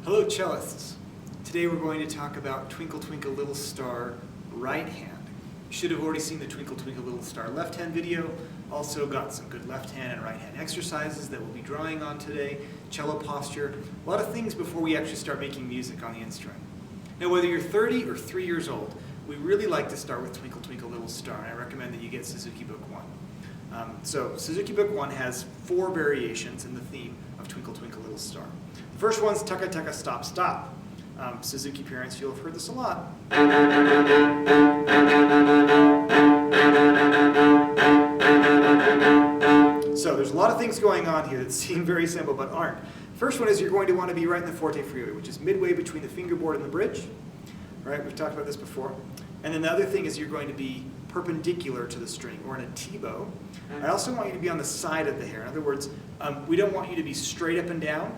Hello cellists! Today we're going to talk about Twinkle Twinkle Little Star right hand. You should have already seen the Twinkle Twinkle Little Star left hand video. Also got some good left hand and right hand exercises that we'll be drawing on today. Cello posture, a lot of things before we actually start making music on the instrument. Now whether you're 30 or 3 years old, we really like to start with Twinkle Twinkle Little Star, and I recommend that you get Suzuki Book 1. So Suzuki Book 1 has 4 variations in the theme of Twinkle Twinkle Little Star. The first one's Tucka Tucka Stop Stop. Suzuki parents, you'll have heard this a lot. So there's a lot of things going on here that seem very simple but aren't. First one is you're going to want to be right in the forte freeway, which is midway between the fingerboard and the bridge. Right, we've talked about this before. And then the other thing is you're going to be perpendicular to the string, or in a T-bow. I also want you to be on the side of the hair. In other words, we don't want you to be straight up and down.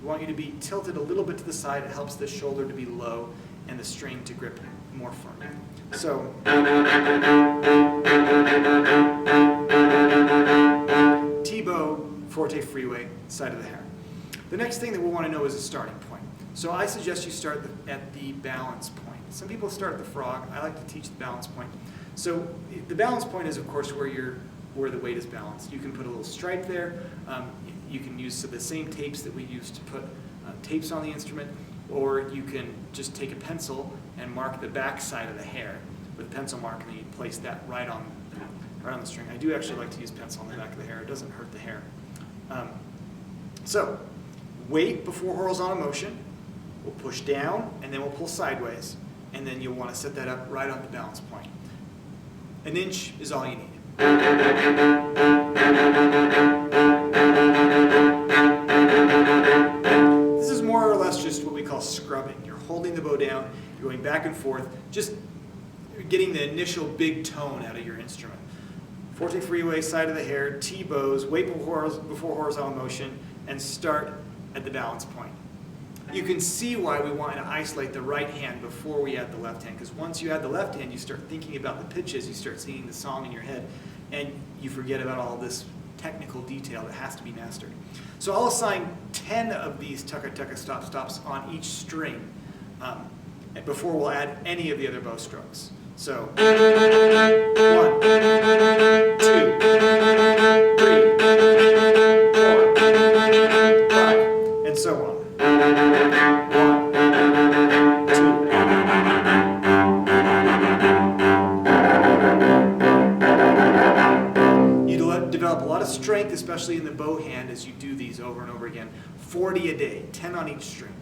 We want you to be tilted a little bit to the side. It helps the shoulder to be low and the string to grip more firmly. So, T-bow, forte freeway, side of the hair. The next thing that we'll want to know is a starting point. So I suggest you start at the balance point. Some people start at the frog. I like to teach the balance point. So the balance point is, of course, where the weight is balanced. You can put a little stripe there. You can use the same tapes that we use to put tapes on the instrument, or you can just take a pencil and mark the back side of the hair with a pencil mark, and then you place that right on the string. I do actually like to use pencil on the back of the hair. It doesn't hurt the hair. So weight before horizontal motion. We'll push down, and then we'll pull sideways, and then you'll want to set that up right on the balance point. An inch is all you need. This is more or less just what we call scrubbing. You're holding the bow down, you're going back and forth, just getting the initial big tone out of your instrument. Forte freeway, side of the hair, T-bows, weight before horizontal motion, and start at the balance point. You can see why we want to isolate the right hand before we add the left hand, because once you add the left hand, you start thinking about the pitches, you start singing the song in your head, and you forget about all this technical detail that has to be mastered. So I'll assign 10 of these Tucka Tucka Stop Stops on each string before we'll add any of the other bow strokes. So 1, 2, 3, 4, 5, and so on. Develop a lot of strength, especially in the bow hand, as you do these over and over again. 40 a day, 10 on each string.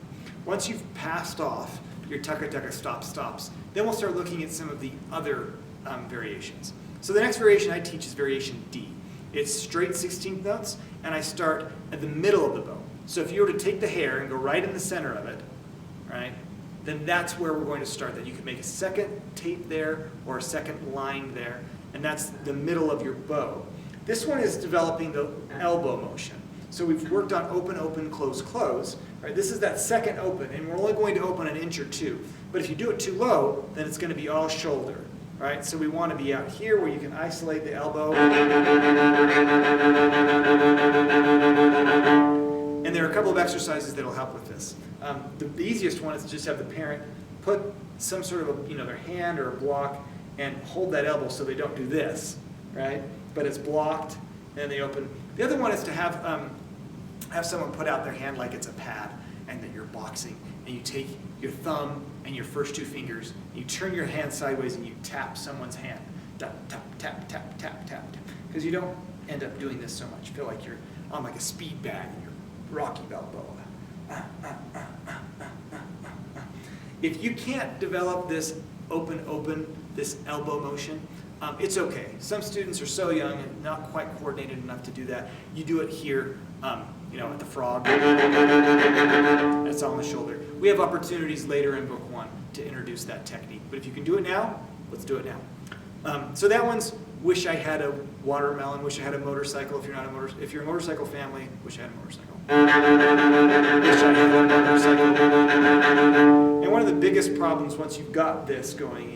Once you've passed off your Tucka Tucka Stop Stops, then we'll start looking at some of the other variations. So the next variation I teach is variation D. It's straight 16th notes, and I start at the middle of the bow. So if you were to take the hair and go right in the center of it, right, then that's where we're going to start. Then you can make a second tape there or a second line there, and that's the middle of your bow. This one is developing the elbow motion. So we've worked on open, open, close, close. Right? This is that second open, and we're only going to open an inch or two. But if you do it too low, then it's going to be all shoulder. Right? So we want to be out here where you can isolate the elbow. And there are a couple of exercises that will help with this. The easiest one is to just have the parent put some sort of their hand or a block and hold that elbow so they don't do this. Right? But it's blocked, and they open. The other one is to have someone put out their hand like it's a pad, and that you're boxing, and you take your thumb and your first 2 fingers, and you turn your hand sideways, and you tap someone's hand. Tap, tap, tap, tap, tap, tap. Because you don't end up doing this so much. You feel like you're on like a speed bag, and you're Rocky Balboa. If you can't develop this open, this elbow motion, it's okay. Some students are so young and not quite coordinated enough to do that. You do it here, at the frog. That's on the shoulder. We have opportunities later in Book 1 to introduce that technique. But if you can do it now, let's do it now. So that one's wish I had a watermelon, wish I had a motorcycle. If you're a motorcycle family, wish I had a motorcycle. Wish I had a motorcycle. And one of the biggest problems once you've got this going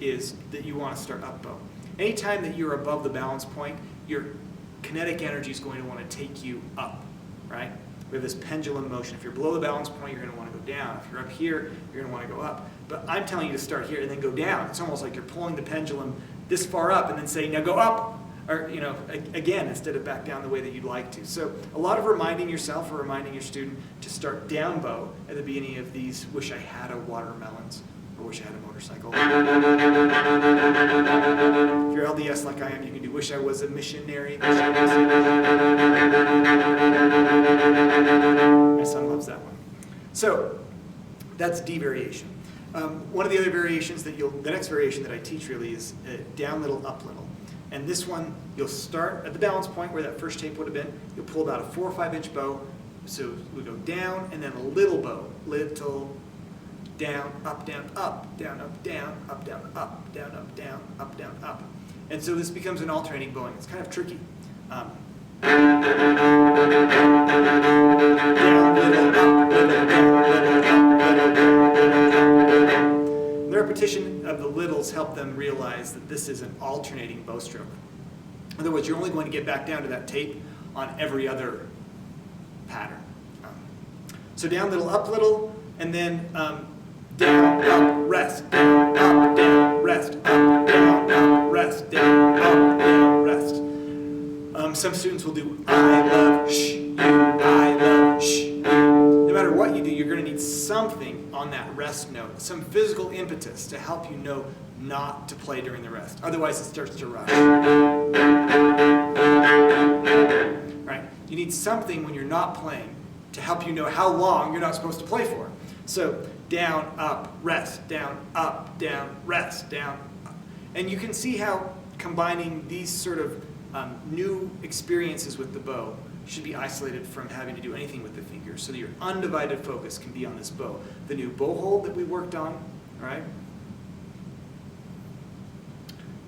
is that you want to start up bow. Anytime that you're above the balance point, your kinetic energy is going to want to take you up, right? We have this pendulum motion. If you're below the balance point, you're going to want to go down. If you're up here, you're going to want to go up. But I'm telling you to start here and then go down. It's almost like you're pulling the pendulum this far up and then saying, now go up, or again, instead of back down the way that you'd like to. So a lot of reminding yourself or reminding your student to start down bow at the beginning of these wish I had a watermelons or wish I had a motorcycle. If you're LDS like I am, you can do wish I was a missionary. My son loves that one. So that's D variation. One of the other variations that the next variation that I teach really is down little, up little. And this one, you'll start at the balance point where that first tape would have been. You'll pull about a 4 or 5 inch bow. So we go down and then a little bow. Little, down, up, down, up, down, up, down, up, down, up, down, up, down, up, down, up. And so this becomes an alternating bowing. It's kind of tricky. Down, little, up, little, down, little, up, little, down, little, up. The repetition of the littles help them realize that this is an alternating bow stroke. In other words, you're only going to get back down to that tape on every other pattern. So down little, up little, and then down, up, rest, down, up, down, rest, up, down, up, rest, down, up, down, rest. Some students will do I love sh, you, I love sh, you. No matter what you do, you're going to need something on that rest note, some physical impetus to help you know not to play during the rest. Otherwise, it starts to rush. Right? You need something when you're not playing to help you know how long you're not supposed to play for. So down, up, rest, down, rest, down, up. And you can see how combining these sort of new experiences with the bow should be isolated from having to do anything with the fingers, so that your undivided focus can be on this bow. The new bow hold that we worked on, right?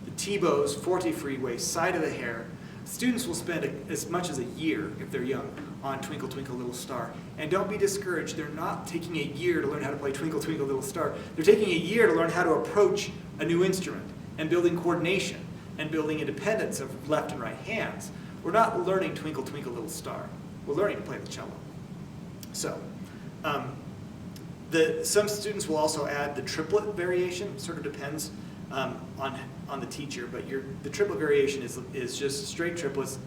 The T-bows, forte freeway, side of the hair. Students will spend as much as a year, if they're young, on Twinkle Twinkle Little Star. And don't be discouraged. They're not taking a year to learn how to play Twinkle Twinkle Little Star. They're taking a year to learn how to approach a new instrument and building coordination and building independence of left and right hands. We're not learning Twinkle Twinkle Little Star. We're learning to play the cello. So, some students will also add the triplet variation. Sort of depends on the teacher, but the triplet variation is just straight triplets.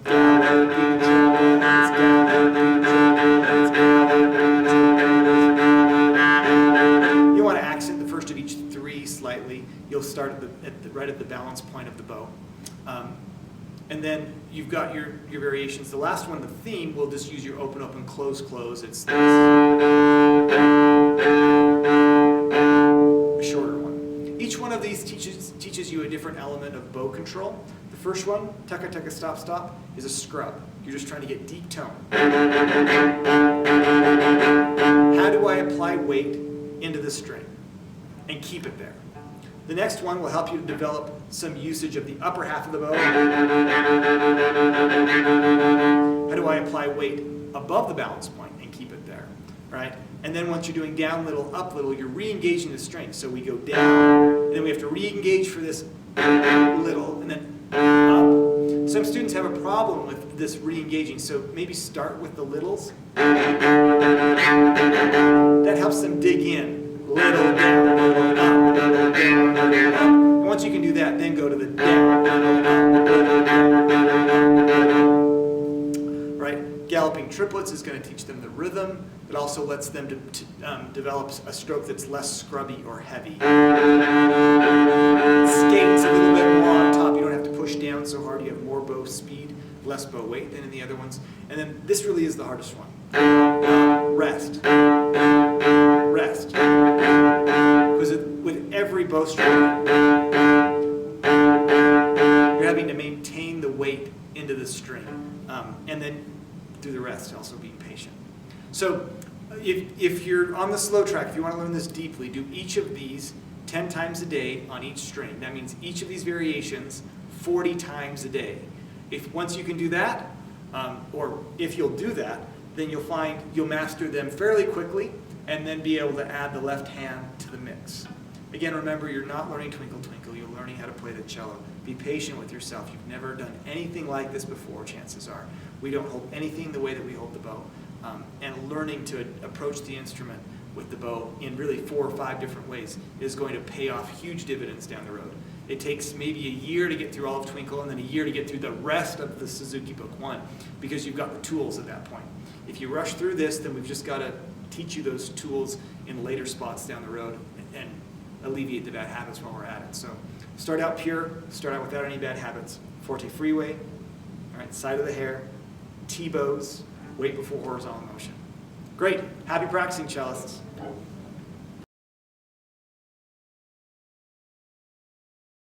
You want to accent the first of each 3 slightly. You'll start right at the balance point of the bow. And then you've got your variations. The last one, the theme, we'll just use your open, open, close, close. It's this. A shorter one. Each one of these teaches you a different element of bow control. The first one, tucka, tucka, stop, stop, is a scrub. You're just trying to get deep tone. How do I apply weight into the string and keep it there? The next one will help you to develop some usage of the upper half of the bow. How do I apply weight above the balance point and keep it there, right? And then once you're doing down little, up little, you're re-engaging the string. So we go down, and then we have to re-engage for this little, and then up. Some students have a problem with this re-engaging, so maybe start with the littles. That helps them dig in. Little, down, little, up, little, down, little, up. And once you can do that, then go to the down, little, up, little, down, little, up. Right? Galloping triplets is going to teach them the rhythm. It also lets them develop a stroke that's less scrubby or heavy. Skates a little bit more on top. You don't have to push down so hard. You have more bow speed, less bow weight than in the other ones. And then this really is the hardest one. Rest. Rest. Because with every bow stroke, you're having to maintain the weight into the string. And then do the rest, also being patient. So if you're on the slow track, if you want to learn this deeply, do each of these 10 times a day on each string. That means each of these variations 40 times a day. Once you can do that, or if you'll do that, then you'll find you'll master them fairly quickly and then be able to add the left hand to the mix. Again, remember, you're not learning Twinkle Twinkle, you're learning how to play the cello. Be patient with yourself. You've never done anything like this before, chances are. We don't hold anything the way that we hold the bow. and learning to approach the instrument with the bow in really 4 or 5 different ways is going to pay off huge dividends down the road. It takes maybe a year to get through all of Twinkle and then a year to get through the rest of the Suzuki Book 1 because you've got the tools at that point. If you rush through this, then we've just got to teach you those tools in later spots down the road and alleviate the bad habits while we're at it. So start out pure, start out without any bad habits. Forte freeway, all right, side of the hair, T-bows, weight before horizontal motion. Great. Happy practicing, cellists.